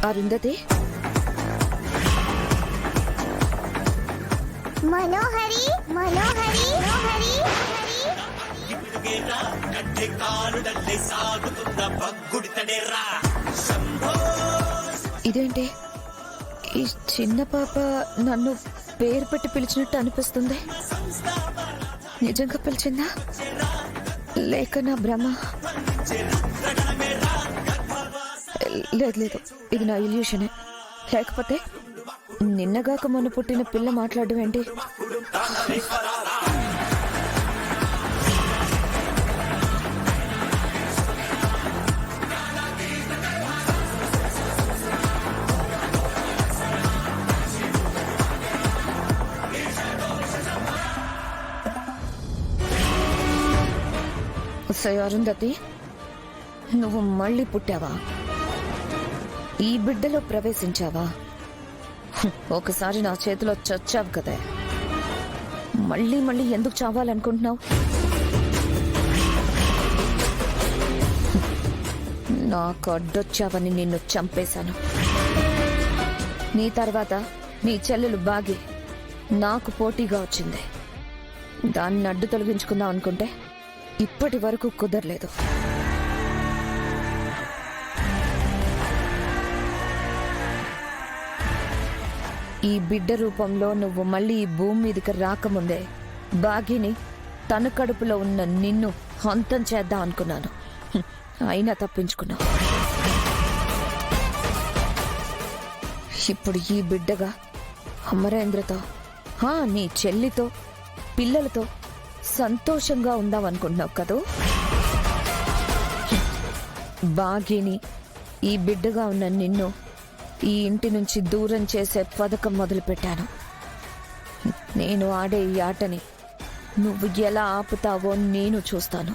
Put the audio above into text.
అరుంధతి, మనోహరి మనోహరి మనోహరి. ఇదేంటి ఈ చిన్న పాప నన్ను పేరు పెట్టి పిలిచినట్టు అనిపిస్తుంది. నిజంగా పిలిచిందా లేక నా భ్రమ? లేదు లేదు, ఇది నా ఇల్యూషనే. లేకపోతే నిన్నగాక మొన్న పుట్టిన పిల్ల మాట్లాడడం ఏంటి? అరుంధతి, నువ్వు మళ్ళీ పుట్టావా? ఈ బిడ్డలో ప్రవేశించావా? ఒకసారి నా చేతిలో చచ్చావు కదా, మళ్ళీ మళ్ళీ ఎందుకు చావాలనుకుంటున్నావు? నాకు అడ్డొచ్చావని నిన్ను చంపేశాను. నీ తర్వాత నీ చెల్లెలు బాగి నాకు పోటీగా వచ్చింది. దాన్ని అడ్డు తొలగించుకుందాం అనుకుంటే ఇప్పటి వరకు కుదరలేదు. ఈ బిడ్డ రూపంలో నువ్వు మళ్ళీ ఈ భూమి మీదకి రాకముందే బాగిని తన కడుపులో ఉన్న నిన్ను హంతం చేద్దాం అనుకున్నాను. అయినా తప్పించుకున్నావు. ఇప్పుడు ఈ బిడ్డగా అమరేంద్రతో, నీ చెల్లితో, పిల్లలతో సంతోషంగా ఉందాం అనుకుంటున్నావు కదూ? బాగిని ఈ బిడ్డగా ఉన్న నిన్ను ఈ ఇంటి నుంచి దూరం చేసే పథకం మొదలుపెట్టాను. నేను ఆడే ఈ ఆటని నువ్వు ఎలా ఆపుతావో నేను చూస్తాను.